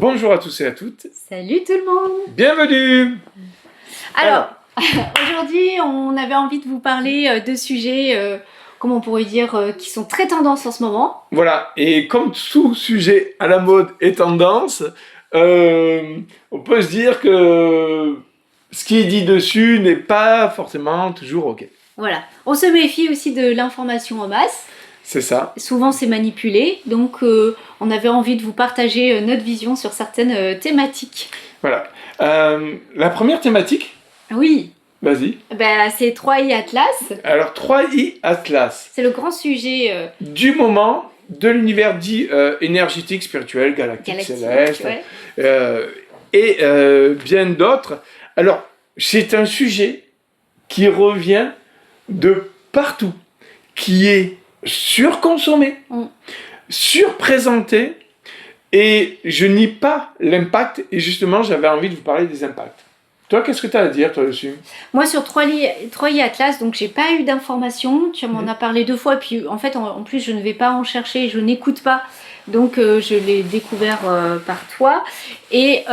Bonjour à tous et à toutes. Salut tout le monde. Bienvenue. Alors, aujourd'hui, on avait envie de vous parler de sujets, comment on pourrait dire, qui sont très tendance en ce moment. Voilà, et comme tout sujet à la mode est tendance, on peut se dire que ce qui est dit dessus n'est pas forcément toujours OK. Voilà. On se méfie aussi de l'information en masse. C'est ça. Souvent, c'est manipulé. Donc, on avait envie de vous partager notre vision sur certaines thématiques. Voilà. La première thématique, Oui. vas-y. C'est 3i Atlas. Alors, 3i Atlas. C'est le grand sujet Du moment de l'univers dit énergétique, spirituel, galactique, céleste, ouais. et bien d'autres. Alors, c'est un sujet qui revient de partout, qui est surconsommé, surprésenté, et je nie pas l'impact, et justement, j'avais envie de vous parler des impacts. Toi, qu'est-ce que tu as à dire, toi, dessus ? Moi, sur 3i Atlas, donc j'ai pas eu d'informations. Tu m'en as parlé 2 fois, puis en fait, en plus, je ne vais pas en chercher, je n'écoute pas. Donc, je l'ai découvert par toi. Et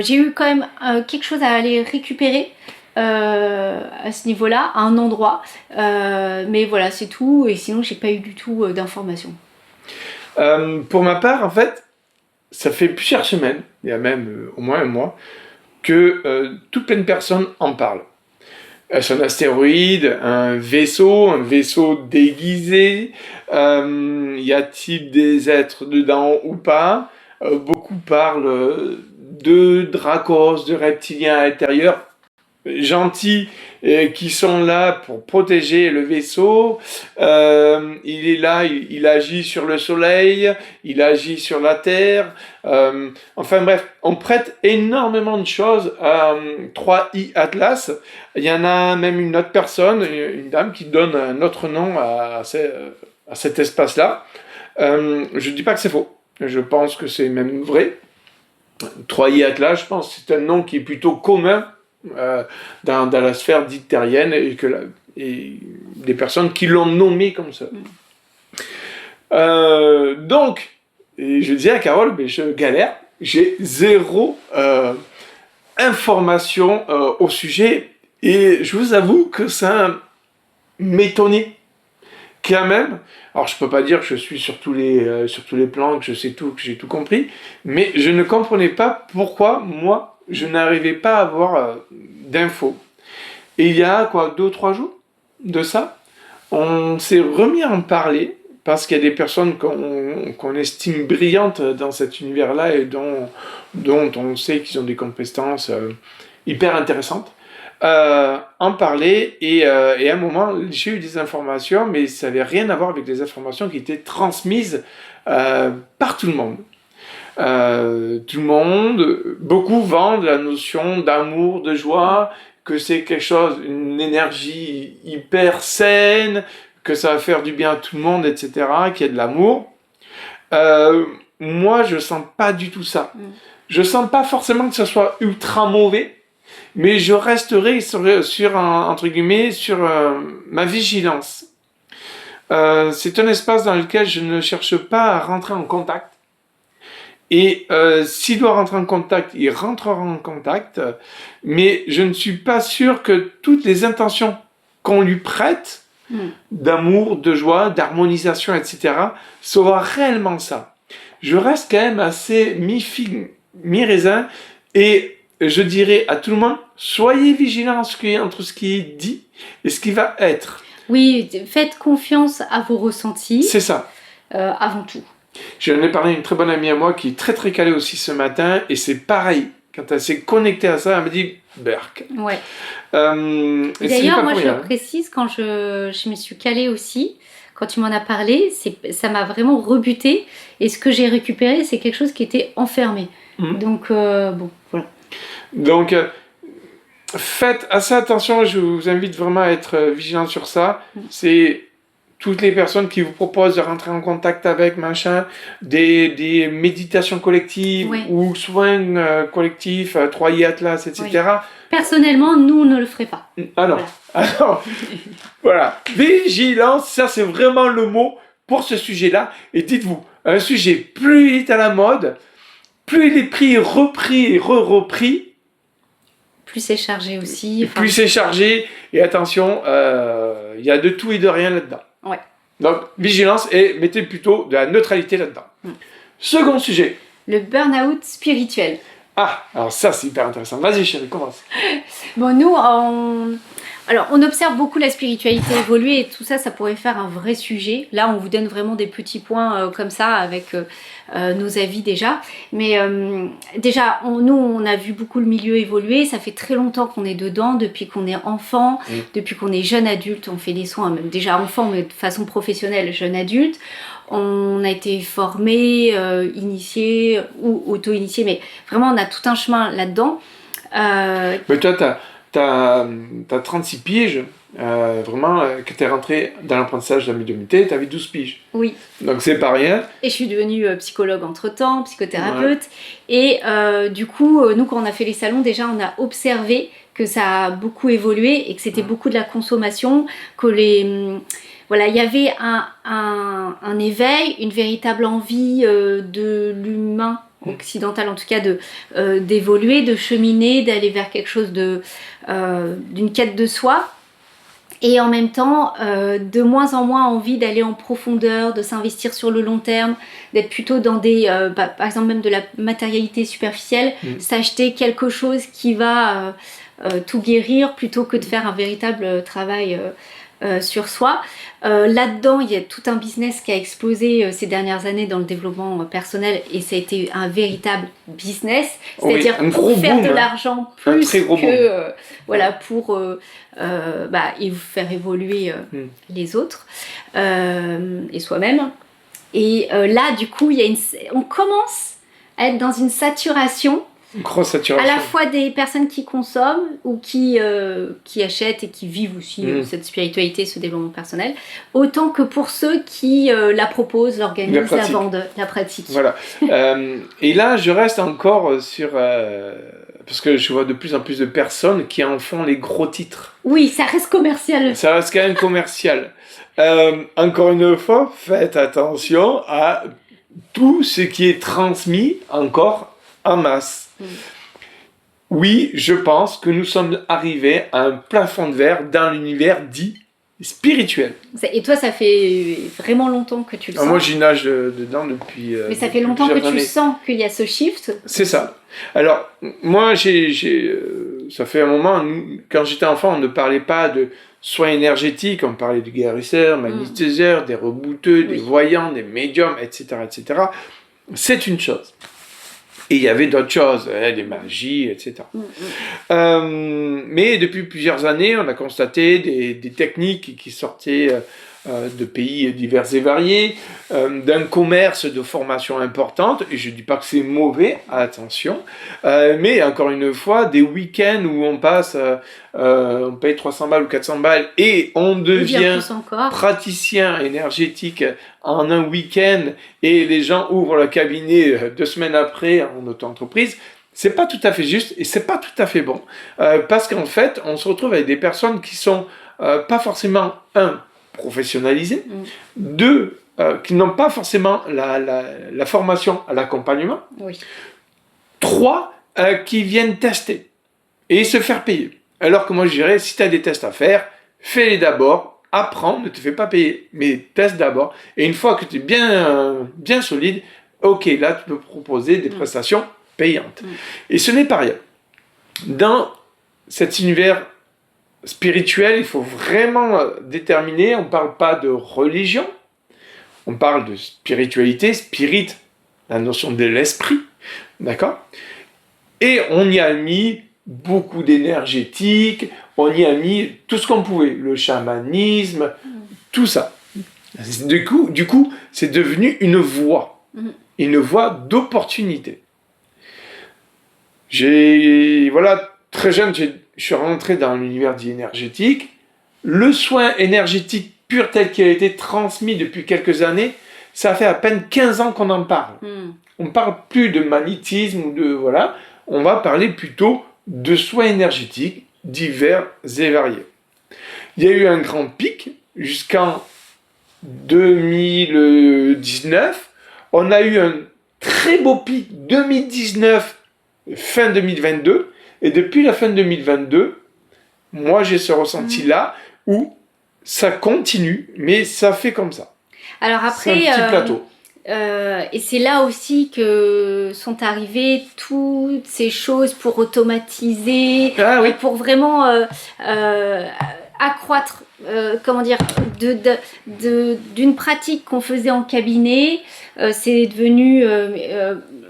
j'ai eu quand même quelque chose à aller récupérer à ce niveau-là, à un endroit. Mais voilà, c'est tout. Et sinon, j'ai pas eu du tout d'informations. Pour ma part, en fait, ça fait plusieurs semaines, il y a même au moins un mois, que toute plein de personnes en parlent. C'est un astéroïde, un vaisseau déguisé, y a-t-il des êtres dedans ou pas ? Beaucoup parlent de dracos, de reptiliens à l'intérieur, gentils, qui sont là pour protéger le vaisseau. Il est là, il agit sur le soleil, il agit sur la terre. Enfin bref, on prête énormément de choses à 3i Atlas. Il y en a même une autre personne, une dame, qui donne un autre nom à cet espace-là. Je ne dis pas que c'est faux. Je pense que c'est même vrai. 3i Atlas, je pense que c'est un nom qui est plutôt commun dans la sphère dite terrienne et des personnes qui l'ont nommé comme ça. Donc, et je disais à Carole, mais je galère, j'ai zéro information au sujet, et je vous avoue que ça m'étonnait quand même. Alors je peux pas dire que je suis sur tous les plans, que je sais tout, que j'ai tout compris, mais je ne comprenais pas pourquoi moi je n'arrivais pas à avoir d'infos. Et il y a 2 ou 3 jours de ça, on s'est remis à en parler, parce qu'il y a des personnes qu'on estime brillantes dans cet univers-là et dont on sait qu'ils ont des compétences hyper intéressantes. En parler, et à un moment j'ai eu des informations, mais ça n'avait rien à voir avec les informations qui étaient transmises par tout le monde. Tout le monde, beaucoup vendent la notion d'amour, de joie, que c'est quelque chose, une énergie hyper saine, que ça va faire du bien à tout le monde, etc., qu'il y a de l'amour. Moi, je sens pas du tout ça. Je sens pas forcément que ce soit ultra mauvais, mais je resterai entre guillemets, sur ma vigilance. C'est un espace dans lequel je ne cherche pas à rentrer en contact. Et s'il doit rentrer en contact, il rentrera en contact, mais je ne suis pas sûr que toutes les intentions qu'on lui prête, d'amour, de joie, d'harmonisation, etc., soient réellement ça. Je reste quand même assez mi-figue, mi-raisin, et je dirais à tout le monde, soyez vigilants entre ce qui est dit et ce qui va être. Oui, faites confiance à vos ressentis. C'est ça. Avant tout. J'en ai parlé à une très bonne amie à moi qui est très très calée aussi ce matin, et c'est pareil. Quand elle s'est connectée à ça, elle m'a dit Berk. Ouais. D'ailleurs, moi je précise, quand je me suis calée aussi, quand tu m'en as parlé, ça m'a vraiment rebuté, et ce que j'ai récupéré, c'est quelque chose qui était enfermé. Donc, bon, voilà. Donc, faites assez attention, je vous invite vraiment à être vigilant sur ça. C'est toutes les personnes qui vous proposent de rentrer en contact avec des méditations collectives, ou soins collectifs, 3i Atlas, etc. Oui. Personnellement, nous, on ne le ferait pas. Alors, voilà. Vigilance, ça c'est vraiment le mot pour ce sujet-là. Et dites-vous, un sujet plus vite à la mode, plus il est pris, repris et repris, Plus c'est chargé aussi. plus c'est chargé. Et attention, il y a de tout et de rien là-dedans. Ouais. Donc, vigilance et mettez plutôt de la neutralité là-dedans. Second sujet. Le burn-out spirituel. Ah, alors ça, c'est hyper intéressant. Vas-y, chérie, commence. Bon, nous, on observe beaucoup la spiritualité évoluer et tout ça, ça pourrait faire un vrai sujet. Là, on vous donne vraiment des petits points comme ça avec nos avis déjà. Mais déjà, nous, on a vu beaucoup le milieu évoluer. Ça fait très longtemps qu'on est dedans, depuis qu'on est enfant, depuis qu'on est jeune adulte. On fait des soins, même déjà enfant, mais de façon professionnelle, jeune adulte. On a été formé, initié ou auto-initié, mais vraiment, on a tout un chemin là-dedans. Mais toi, t'as 36 piges, vraiment, que t'es rentré dans l'apprentissage de la médiumnité, t'avais 12 piges. Oui. Donc c'est pas rien. Et je suis devenue psychologue entre-temps, psychothérapeute. Ouais. Et du coup, nous, quand on a fait les salons, déjà, on a observé que ça a beaucoup évolué et que c'était beaucoup de la consommation, que voilà, il y avait un éveil, une véritable envie de l'humain occidental, en tout cas, d'évoluer, de cheminer, d'aller vers quelque chose d'une quête de soi. Et en même temps, de moins en moins envie d'aller en profondeur, de s'investir sur le long terme, d'être plutôt dans par exemple même de la matérialité superficielle, s'acheter quelque chose qui va tout guérir plutôt que de faire un véritable travail sur soi. Là-dedans, il y a tout un business qui a explosé ces dernières années dans le développement personnel et ça a été un véritable business, c'est-à-dire pour faire de l'argent plus que voilà, pour et vous faire évoluer les autres et soi-même. Et là, du coup, on commence à être dans une saturation. Une grosse saturation. À la fois des personnes qui consomment ou qui achètent et qui vivent aussi cette spiritualité, ce développement personnel, autant que pour ceux qui la proposent, l'organisent, la vendent, la pratiquent. Voilà. Et là, je reste encore sur... parce que je vois de plus en plus de personnes qui en font les gros titres. Oui, ça reste commercial. Ça reste quand même commercial. Encore une fois, faites attention à tout ce qui est transmis encore en masse. Oui, je pense que nous sommes arrivés à un plafond de verre dans l'univers dit spirituel. Et toi, ça fait vraiment longtemps que tu le sens. Moi, j'y nage dedans depuis. Mais ça fait longtemps que tu sens qu'il y a ce shift. C'est ça. Alors, moi, ça fait un moment, quand j'étais enfant, on ne parlait pas de soins énergétiques, on parlait de guérisseurs, magnétiseurs, des rebouteux, des voyants, des médiums, etc., etc. C'est une chose. Et il y avait d'autres choses, des magies, etc. Mais depuis plusieurs années, on a constaté des techniques qui sortaient de pays divers et variés, d'un commerce de formation importante, et je ne dis pas que c'est mauvais, attention, mais encore une fois, des week-ends où on passe, on paye 300 balles ou 400 balles, et on devient praticien énergétique en un week-end, et les gens ouvrent le cabinet 2 semaines après en auto-entreprise. C'est pas tout à fait juste, et c'est pas tout à fait bon, parce qu'en fait, on se retrouve avec des personnes qui sont pas forcément, professionnalisés, 2, qui n'ont pas forcément la formation à l'accompagnement, 3, qui viennent tester et se faire payer. Alors que moi je dirais, si tu as des tests à faire, fais-les d'abord, apprends, ne te fais pas payer, mais teste d'abord, et une fois que tu es bien solide, ok, là tu peux proposer des prestations payantes. Et ce n'est pas rien. Dans cet univers spirituel, il faut vraiment déterminer, on ne parle pas de religion, on parle de spiritualité, spirit, la notion de l'esprit, d'accord ? Et on y a mis beaucoup d'énergétique, on y a mis tout ce qu'on pouvait, le chamanisme, tout ça. Du coup, c'est devenu une voie d'opportunité. Très jeune, je suis rentré dans l'univers dit énergétique. Le soin énergétique pur tel qu'il a été transmis depuis quelques années, ça fait à peine 15 ans qu'on en parle. On ne parle plus de magnétisme ou de... Voilà. On va parler plutôt de soins énergétiques divers et variés. Il y a eu un grand pic jusqu'en 2019. On a eu un très beau pic 2019, fin 2022. Et depuis la fin 2022, moi j'ai ce ressenti-là où ça continue, mais ça fait comme ça. Alors après, c'est un petit plateau. Et c'est là aussi que sont arrivées toutes ces choses pour automatiser, pour vraiment accroître, comment dire, d'une pratique qu'on faisait en cabinet, c'est devenu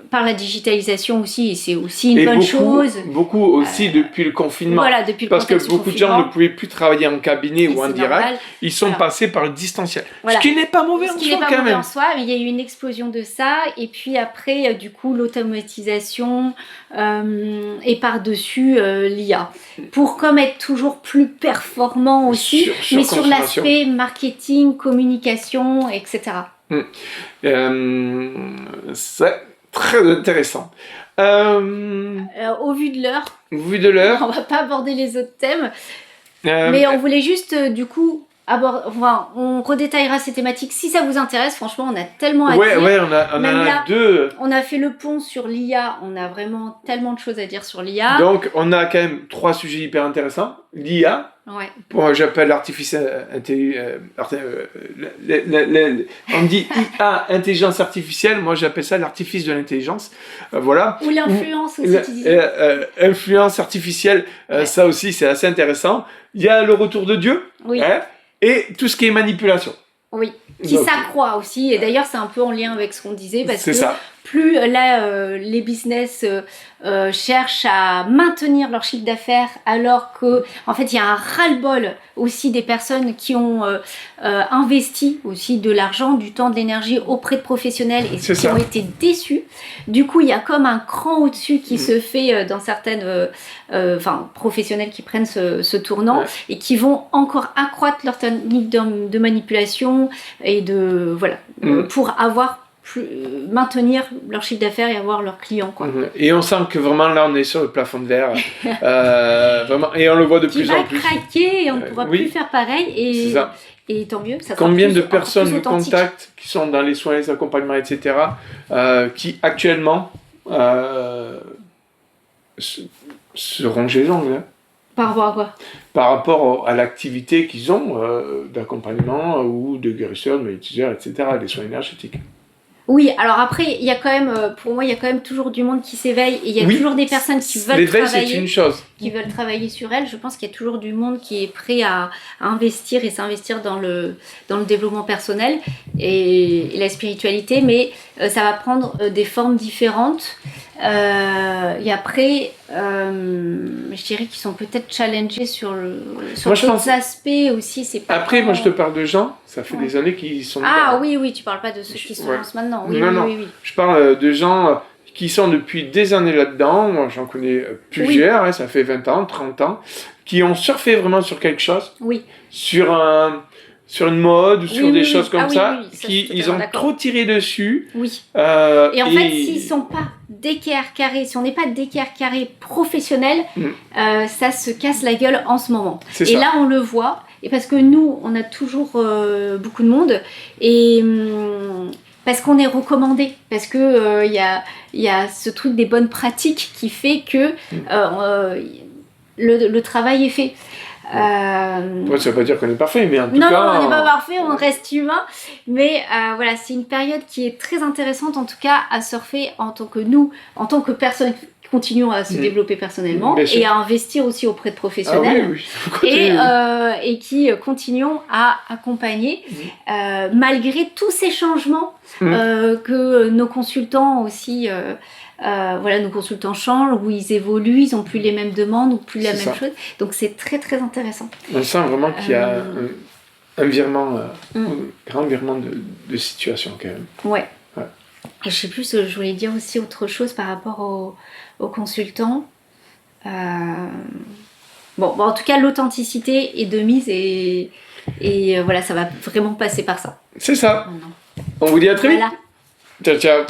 par la digitalisation aussi, et c'est aussi une bonne chose. Beaucoup aussi depuis le confinement. Voilà, depuis le Parce que beaucoup de gens ne pouvaient plus travailler en cabinet ou en direct. Normal. Ils sont passés par le distanciel. Voilà. Ce qui n'est pas mauvais en soi quand même. Mais il y a eu une explosion de ça. Et puis après, du coup, l'automatisation et par-dessus l'IA. Pour comme être toujours plus performant aussi, mais sur l'aspect marketing, communication, etc. C'est très intéressant. Au vu de l'heure, on va pas aborder les autres thèmes, mais on voulait juste du coup on redétaillera ces thématiques si ça vous intéresse. Franchement, on a tellement à dire. On a deux. On a fait le pont sur l'IA, on a vraiment tellement de choses à dire sur l'IA. Donc, on a quand même 3 sujets hyper intéressants. L'IA. Ouais. J'appelle l'artificiel on dit IA, intelligence artificielle, moi j'appelle ça l'artifice de l'intelligence, voilà. Ou l'influence aussi, tu dis. Influence artificielle, ça aussi c'est assez intéressant. Il y a le retour de Dieu, et tout ce qui est manipulation. Oui, qui s'accroît aussi, et d'ailleurs c'est un peu en lien avec ce qu'on disait, parce que plus là les business cherchent à maintenir leur chiffre d'affaires, alors que en fait il y a un ras-le-bol aussi des personnes qui ont investi aussi de l'argent, du temps, de l'énergie auprès de professionnels et qui ont été déçus. Du coup il y a comme un cran au-dessus qui se fait dans certaines professionnels qui prennent ce tournant et qui vont encore accroître leur technique de manipulation et pour maintenir leur chiffre d'affaires et avoir leurs clients, quoi. Et on sent que vraiment là on est sur le plafond de verre, vraiment, et on le voit de plus en plus. Qui va craquer et on ne pourra plus faire pareil, et tant mieux. Ça Combien de personnes nous contactent qui sont dans les soins, les accompagnements, etc., qui actuellement se rongent les ongles, Par rapport à quoi? Par rapport à l'activité qu'ils ont d'accompagnement ou de guérisseurs, de magnétiseurs, etc., des soins énergétiques. Oui, alors après, il y a quand même, pour moi, il y a quand même toujours du monde qui s'éveille et il y a toujours des personnes qui veulent L'éveil, c'est une chose. Qui veulent travailler sur elles. Je pense qu'il y a toujours du monde qui est prêt à investir et s'investir dans le développement personnel et la spiritualité, mais ça va prendre des formes différentes. Et après, je dirais qu'ils sont peut-être challengés sur d'autres aspects aussi. C'est pas après, moi je te parle de gens, ça fait des années qui sont... Oui, tu parles pas de ceux qui se lancent maintenant. Oui. Je parle de gens qui sont depuis des années là-dedans, moi j'en connais plusieurs, ça fait 20 ans, 30 ans, qui ont surfé vraiment sur quelque chose, sur une mode ou sur des choses comme ça, ils ont trop tiré dessus. Oui. Et en fait, s'ils sont pas d'équerre carré, si on n'est pas d'équerre carré professionnel, ça se casse la gueule en ce moment. Et là, on le voit. Et parce que nous, on a toujours beaucoup de monde. Et parce qu'on est recommandé. Parce que il y a ce truc des bonnes pratiques qui fait que le travail est fait. Ça veut pas dire qu'on est parfait, mais en tout cas... Non, on n'est pas parfait, on reste humain. Mais voilà, c'est une période qui est très intéressante, en tout cas, à surfer en tant que nous, en tant que personnes qui continuons à se développer personnellement et à investir aussi auprès de professionnels. Et qui continuons à accompagner malgré tous ces changements que nos consultants aussi... nos consultants changent, où ils évoluent, ils n'ont plus les mêmes demandes ou plus la même chose. Donc c'est très très intéressant. On sent vraiment qu'il y a un virement, un grand virement de situation quand même. Ouais. Et je sais plus, je voulais dire aussi autre chose par rapport aux consultants. En tout cas, l'authenticité est de mise et voilà, ça va vraiment passer par ça. C'est ça. On vous dit à très vite. Ciao, ciao.